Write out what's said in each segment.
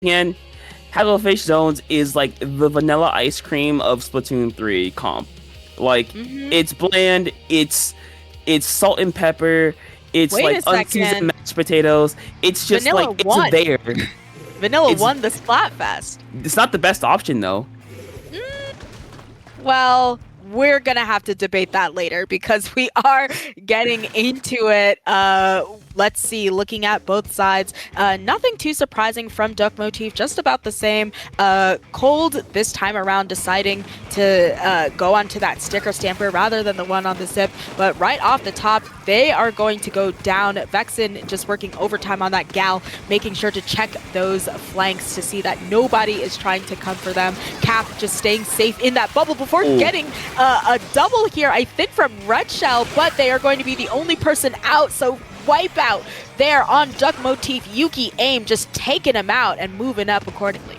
hand, Hagglefish Zones is like the vanilla ice cream of Splatoon 3 comp. Like Hmm. it's bland, it's salt and pepper, it's Wait like a unseasoned second. mashed potatoes. It's just like Vanilla it's won. there. Vanilla It's won the Splatfest. it's not the best option though. Mm, well, we're gonna have to debate that later because we are getting into it. Let's see, looking at both sides. Nothing too surprising from Duck Motif, just about the same. Cold this time around deciding to go onto that sticker stamper rather than the one on the zip. But right off the top, they are going to go down. Vexen just working overtime on that gal, making sure to check those flanks to see that nobody is trying to come for them. Cap just staying safe in that bubble before Ooh. getting a double here, I think, from Red Shell, but they are going to be the only person out, so wipeout there on Duck Motif. Yuki aim just taking him out and moving up accordingly.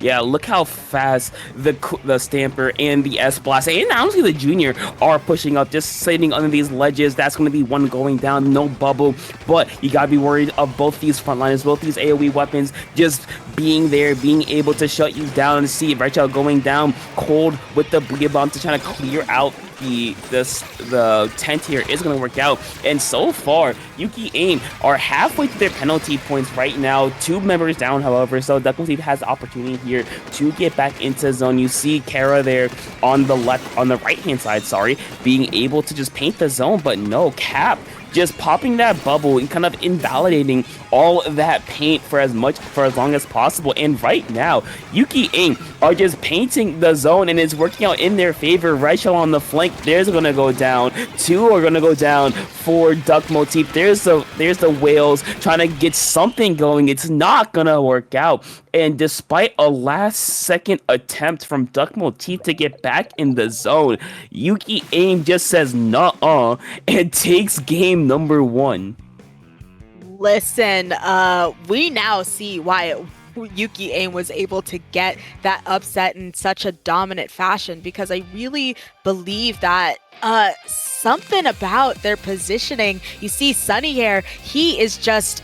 Yeah, look how fast the Stamper and the S-Blast and honestly the Junior are pushing up, just sitting under these ledges. That's going to be one going down, no bubble. But you got to be worried of both these frontliners, both these AoE weapons just being there, being able to shut you down and see Rachel going down cold with the Booyah Bomb to try to clear out the tent here is going to work out. And so far, Yuki Aim are halfway to their penalty points right now. 2 members down, however, so Duck Motif has the opportunity here to get back into zone. You see Kara there on the right hand side, being able to just paint the zone, but no, Cap just popping that bubble and kind of invalidating all of that paint for as long as possible. And right now, Yuki Aim are just painting the zone and it's working out in their favor. Rachel on the flank, there's gonna go down. 2 are gonna go down for Duck Motif. There's the whales trying to get something going. It's not gonna work out. And despite a last-second attempt from Duck Motif to get back in the zone, Yuki Aim just says nuh-uh and takes game number 1. Listen, we now see why Yuki Aim was able to get that upset in such a dominant fashion, because I really believe that something about their positioning. You see Sunny here, he is just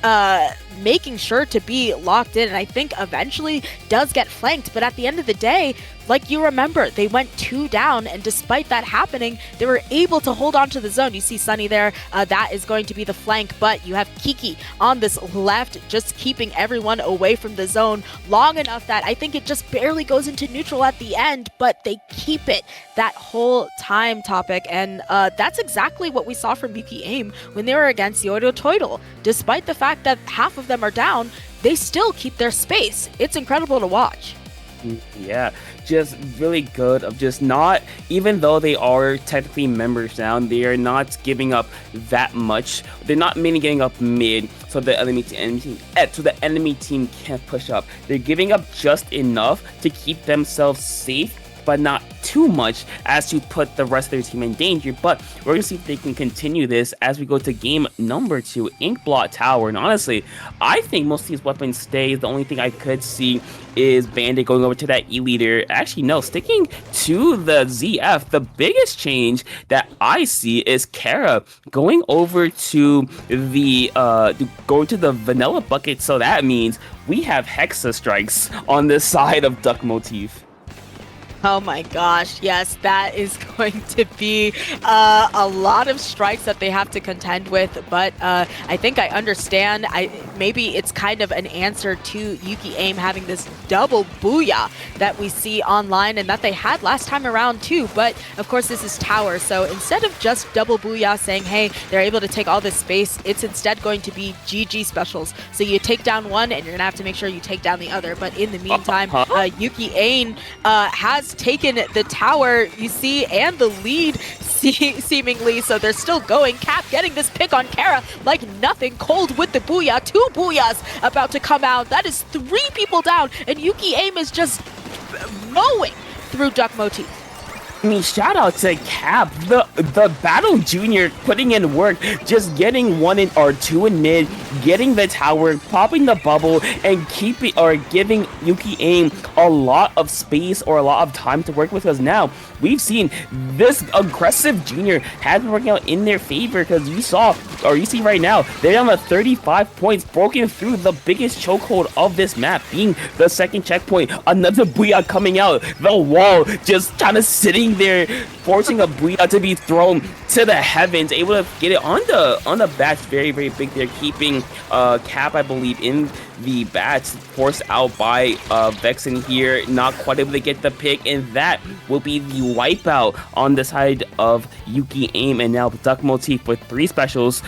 making sure to be locked in, and I think eventually does get flanked, but at the end of the day, like you remember, they went 2 down, and despite that happening, they were able to hold on to the zone. You see Sunny there, that is going to be the flank, but you have Kiki on this left, just keeping everyone away from the zone long enough that I think it just barely goes into neutral at the end, but they keep it that whole time, Topic, and that's exactly what we saw from Yuki Aim when they were against Yodo Toidle. Despite the fact that half of them are down, they still keep their space. It's incredible to watch. Yeah, just really good of just not, even though they are technically members down, they are not giving up that much. They're not mainly getting up mid so the enemy team can't push up. They're giving up just enough to keep themselves safe, but not too much as to put the rest of their team in danger. But we're going to see if they can continue this as we go to game number 2, Inkblot Tower. And honestly, I think most of these weapons stay. The only thing I could see is Bandit going over to that E-Leader. Actually, no, sticking to the ZF. The biggest change that I see is Kara going over to the vanilla bucket. So that means we have Hexa strikes on this side of Duck Motif. Oh my gosh, yes, that is going to be a lot of strikes that they have to contend with, but I think I understand. Maybe it's kind of an answer to Yuki Aim having this double booyah that we see online and that they had last time around too, but of course this is Tower, so instead of just double booyah saying, hey, they're able to take all this space, it's instead going to be GG specials. So you take down one and you're gonna have to make sure you take down the other, but in the meantime, Yuki Aim has taken the tower, you see, and the lead seemingly, so they're still going. Cap getting this pick on Kara like nothing. Cold with the booyah, 2 booyahs about to come out. That is 3 people down, and Yuki Aim is just mowing through Duck Motif. I mean, shout out to Cap, the Battle Junior putting in work, just getting 1 or 2 in mid, getting the tower, popping the bubble, and keeping or giving Yuki Aim a lot of space or a lot of time to work with. Because now we've seen this aggressive junior has been working out in their favor. Because you see right now they're down to 35 points, broken through the biggest chokehold of this map, being the second checkpoint. Another Booyah coming out, the wall just kind of sitting there, forcing a Booyah to be thrown to the heavens, able to get it on the bats. Very, very big there, keeping Cap, I believe, in the bats, forced out by Vexen here, not quite able to get the pick, and that will be the wipeout on the side of Yuki Aim. And now Duck Motif with 3 specials,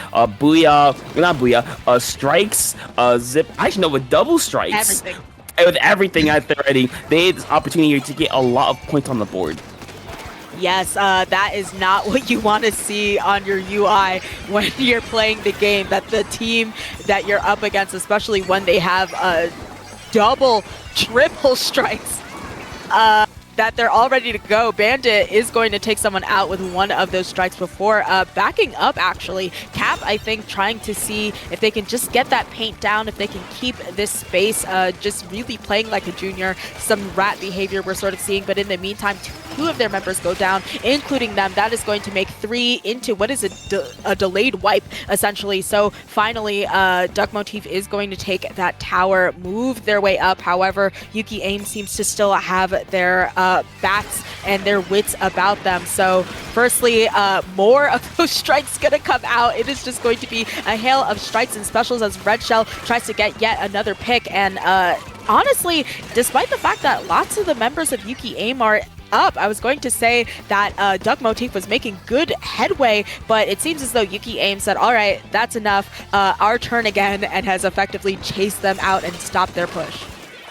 strikes, zip, actually no, with double strikes, Everything. With everything at the ready. They had this opportunity here to get a lot of points on the board. Yes, that is not what you want to see on your UI when you're playing the game, that the team that you're up against, especially when they have double, triple strikes, that they're all ready to go. Bandit is going to take someone out with one of those strikes before backing up, actually. Cap, I think, trying to see if they can just get that paint down, if they can keep this space, just really playing like a junior. Some rat behavior we're sort of seeing, but in the meantime, 2 of their members go down, including them. That is going to make 3 into what is a delayed wipe, essentially. So finally, Duck Motif is going to take that tower, move their way up. However, Yuki Aim seems to still have their bats and their wits about them. So firstly, more of those strikes gonna come out. It is just going to be a hail of strikes and specials as Red Shell tries to get yet another pick. And honestly, despite the fact that lots of the members of Yuki Aim are up, I was going to say that Duck Motif was making good headway, but it seems as though Yuki Aim said, all right, that's enough, our turn again, and has effectively chased them out and stopped their push.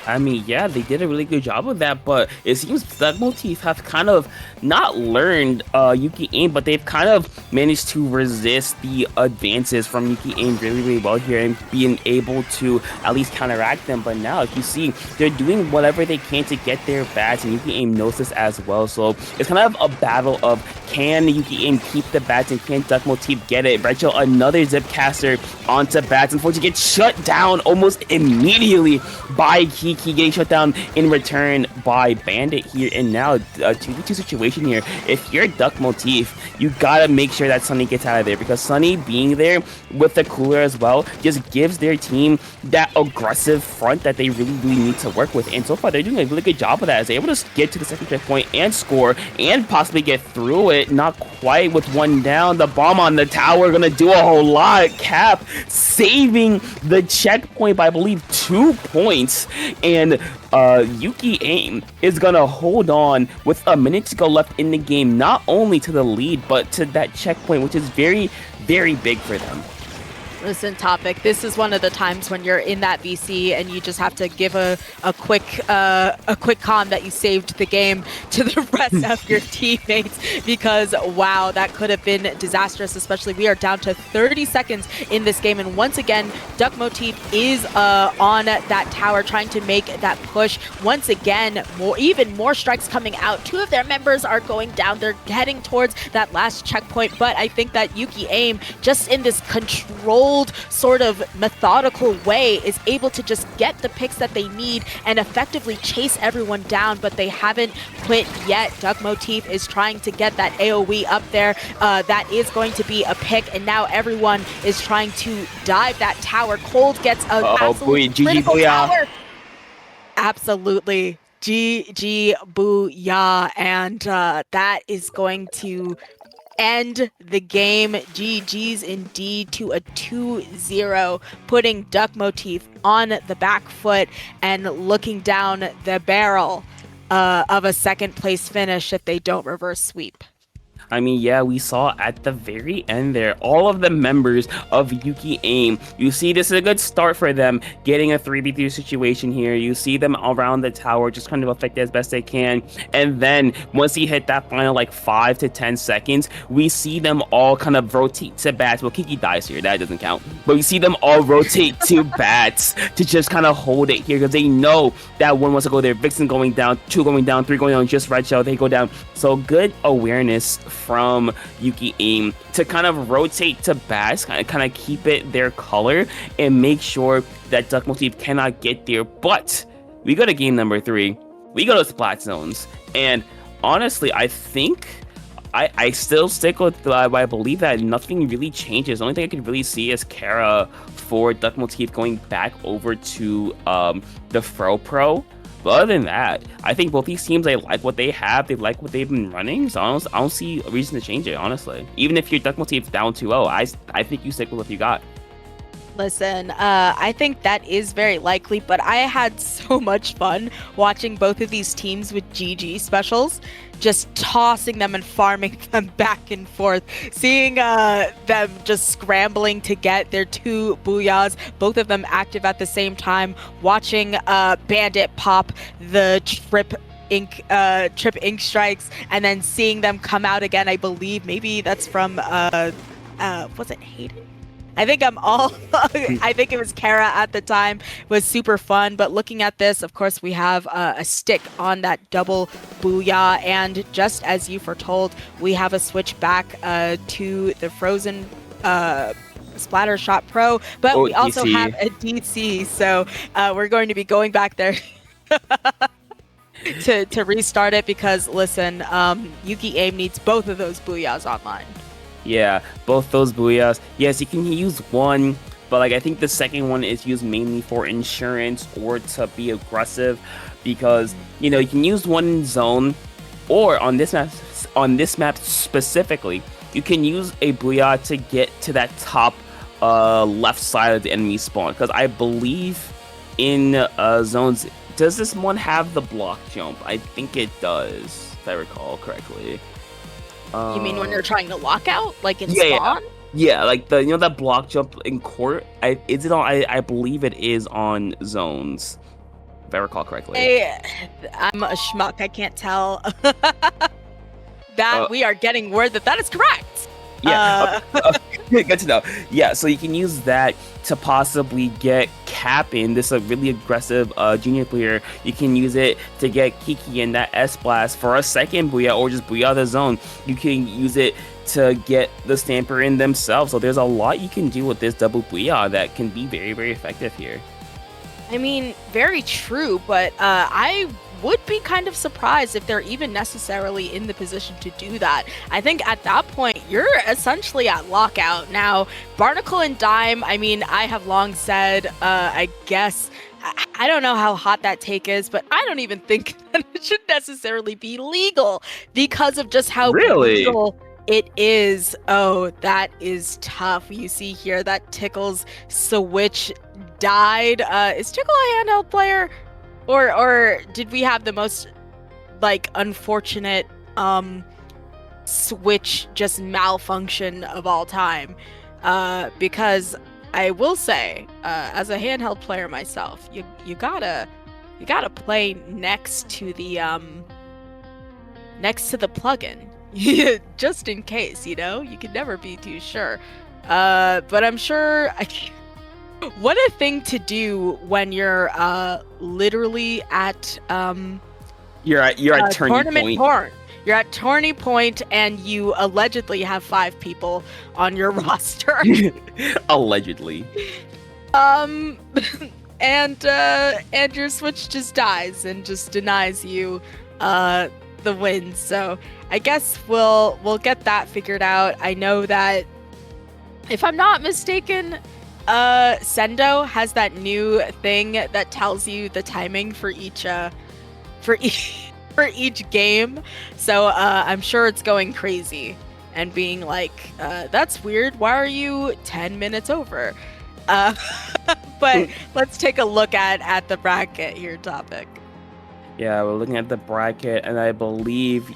I mean, yeah, they did a really good job of that, but it seems that Motif have kind of not learned Yuki Aim, but they've kind of managed to resist the advances from Yuki Aim really, really well here and being able to at least counteract them. But now, if you see, they're doing whatever they can to get their bats, and Yuki Aim knows this as well. So it's kind of a battle of, can Yuki Aim keep the bats and can Duck Motif get it? Rachel, another zip caster onto bats, unfortunately gets shut down almost immediately by Kiki, getting shut down in return by Bandit here. And now a 2v2 situation here. If you're Duck Motif, you gotta make sure that Sunny gets out of there, because Sunny being there with the cooler as well just gives their team that aggressive front that they really, really need to work with. And so far, they're doing a really good job of that, as they're able to get to the second checkpoint and score and possibly get through it. Not quite with one down. The bomb on the tower gonna do a whole lot. Cap saving the checkpoint by, I believe, 2 points. And Yuki Aim is gonna hold on with a minute to go left in the game, not only to the lead, but to that checkpoint, which is very, very big for them. Listen, Topic, this is one of the times when you're in that VC and you just have to give a quick calm that you saved the game to the rest of your teammates, because wow, that could have been disastrous. Especially, we are down to 30 seconds in this game, and once again, Duck Motif is on that tower trying to make that push. Once again, even more strikes coming out. 2 of their members are going down. They're heading towards that last checkpoint, but I think that Yuki Aim, just in this controlled sort of methodical way, is able to just get the picks that they need and effectively chase everyone down, but they haven't quit yet. Duck Motif is trying to get that AoE up there. That is going to be a pick, and now everyone is trying to dive that tower. Cold gets an absolute critical tower. Absolutely. GG booyah. And that is going to end the game. GG's indeed to a 2-0, putting Duck Motif on the back foot and looking down the barrel of a second place finish if they don't reverse sweep. I mean, yeah, we saw at the very end there, all of the members of Yuki Aim. You see, this is a good start for them, getting a 3v3 situation here. You see them around the tower, just kind of affect it as best they can. And then once he hit that final, like 5 to 10 seconds, we see them all kind of rotate to bats. Well, Kiki dies here, that doesn't count. But we see them all rotate to bats to just kind of hold it here, because they know that one wants to go there. Vixen going down, 2 going down, 3 going down, just Red Shell, they go down. So good awareness from Yuki Aim to kind of rotate to Bass, kind of keep it their color and make sure that Duck Motif cannot get there. But we go to game number 3. We go to Splat Zones. And honestly, I think I still stick with I believe that nothing really changes. The only thing I can really see is Kara for Duck Motif going back over to the Fro Pro. But other than that, I think both these teams, they like what they have. They like what they've been running. So I don't see a reason to change it, honestly. Even if your Duck Motif down 2-0, I think you stick with what you got. Listen, I think that is very likely, but I had so much fun watching both of these teams with GG specials, just tossing them and farming them back and forth, seeing them just scrambling to get their 2 booyahs, both of them active at the same time, watching Bandit pop the trip ink strikes, and then seeing them come out again. I believe maybe that's from was it Hayden? I think I think it was Kara at the time. It was super fun. But looking at this, of course, we have a stick on that double booyah. And just as you foretold, we have a switch back to the Frozen Splatter Shot Pro. But we also have a DC. So we're going to be going back there to restart it because, listen, Yuki Aim needs both of those booyahs online. Yeah, both those booyahs. Yes, you can use one, but I think the second one is used mainly for insurance or to be aggressive, because you can use one in zone, or on this map specifically, you can use a booyah to get to that top left side of the enemy spawn. Because I believe in zones, does this one have the block jump? I think it does, if I recall correctly. You mean when you're trying to lock out, like in spawn? Yeah, like the that block jump in court. Is it on? I believe it is on zones, if I recall correctly. I'm a schmuck. I can't tell. That we are getting word that is correct. Yeah, good to know. Yeah, so you can use that to possibly get Cap in. This is a really aggressive junior player. You can use it to get Kiki in that S-Blast for a second booyah, or just booyah the zone. You can use it to get the Stamper in themselves. So there's a lot you can do with this double booyah that can be very, very effective here. I mean, very true, but I would be kind of surprised if they're even necessarily in the position to do that. I think at that point, you're essentially at lockout. Now, Barnacle and Dime, I mean, I have long said, I guess, I don't know how hot that take is, but I don't even think that it should necessarily be legal because of just how brutal it is. Oh, that is tough. You see here that Tickle's switch died. Is Tickle a handheld player? Or did we have the most unfortunate switch just malfunction of all time? Because I will say, as a handheld player myself, you gotta play next to the plugin, just in case. You can never be too sure. But I'm sure. What a thing to do when you're literally at you're at tournament point. You're at tourney point and you allegedly have 5 people on your roster. Allegedly. And your switch just dies and just denies you the win. So I guess we'll get that figured out. I know that, if I'm not mistaken, Sendo has that new thing that tells you the timing for each game. So I'm sure it's going crazy and being like, that's weird. Why are you 10 minutes over? But let's take a look at the bracket here, Topic. Yeah, we're looking at the bracket, and I believe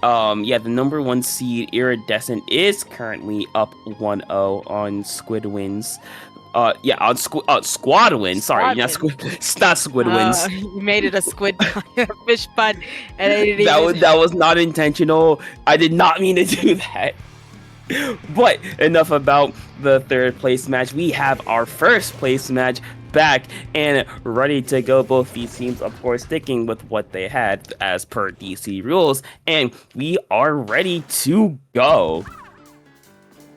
the number 1 seed Iridescent is currently up 1-0 on Squid Wins. On Squad Wins. Sorry, not Squid Wins. You made it a squid fish pun, and that was not intentional. I did not mean to do that. But enough about the 3rd place match. We have our 1st place match. back and ready to go. Both these teams, of course, sticking with what they had as per DC rules, and we are ready to go.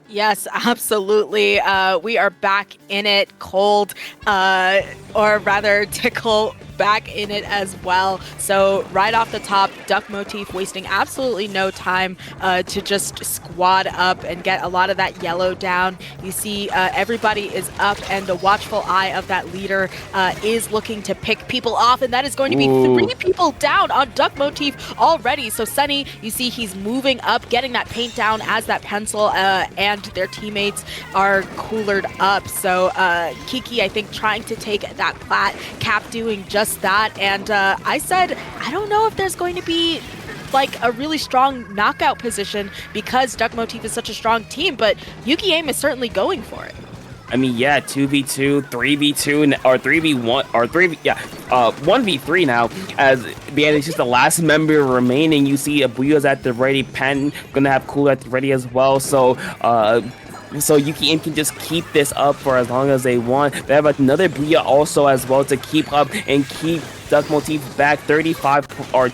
Yes, absolutely. We are back in it, cold, or rather, Tickle back in it as well. So right off the top, Duck Motif wasting absolutely no time to just squad up and get a lot of that yellow down. You see everybody is up, and the watchful eye of that leader is looking to pick people off, and that is going to be 3 people down on Duck Motif already. So Sunny, you see he's moving up, getting that paint down as that pencil and their teammates are coolered up. So Kiki, I think, trying to take that plat, Cap doing just that. And I said, I don't know if there's going to be like a really strong knockout position because Duck Motif is such a strong team, but Yuki Aim is certainly going for it. I mean, yeah, 2v2, 3v2, or 3v1, or 1v3 now, as it's just the last member remaining. You see Abuya's at the ready, Pen gonna have Cool at the ready as well, so Yuki Aim can just keep this up for as long as they want. They have another Booyah also as well to keep up and keep Duck Motif back. 35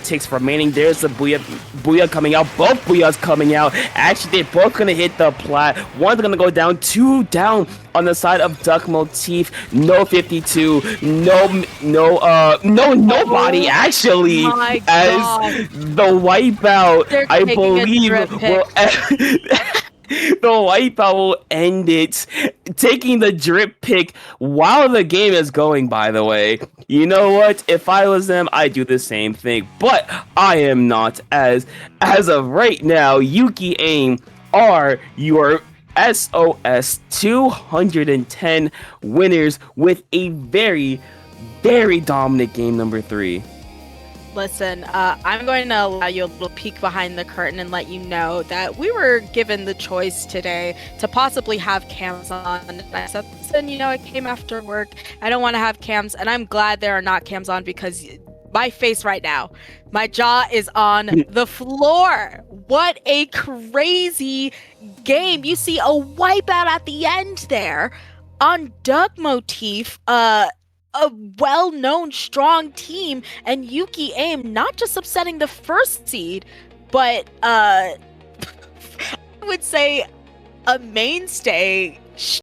ticks remaining. There's the Booyah coming out. Both Booyahs coming out. Actually, they're both gonna hit the plat. One's gonna go down. 2 down on the side of Duck Motif. No 52. Nobody actually. As the wipeout, I believe, will. The wipeout will end it, taking the drip pick while the game is going, by the way. You know what? If I was them, I'd do the same thing. But I am not, as of right now, Yuki Aim are your SOS 210 winners with a very, very dominant game number 3. Listen, I'm going to allow you a little peek behind the curtain and let you know that we were given the choice today to possibly have cams on. And I said, listen, it came after work. I don't want to have cams. And I'm glad there are not cams on because my face right now, my jaw is on the floor. What a crazy game. You see a wipeout at the end there on Duck Motif. A well-known, strong team, and Yuki Aim not just upsetting the first seed, but I would say a mainstay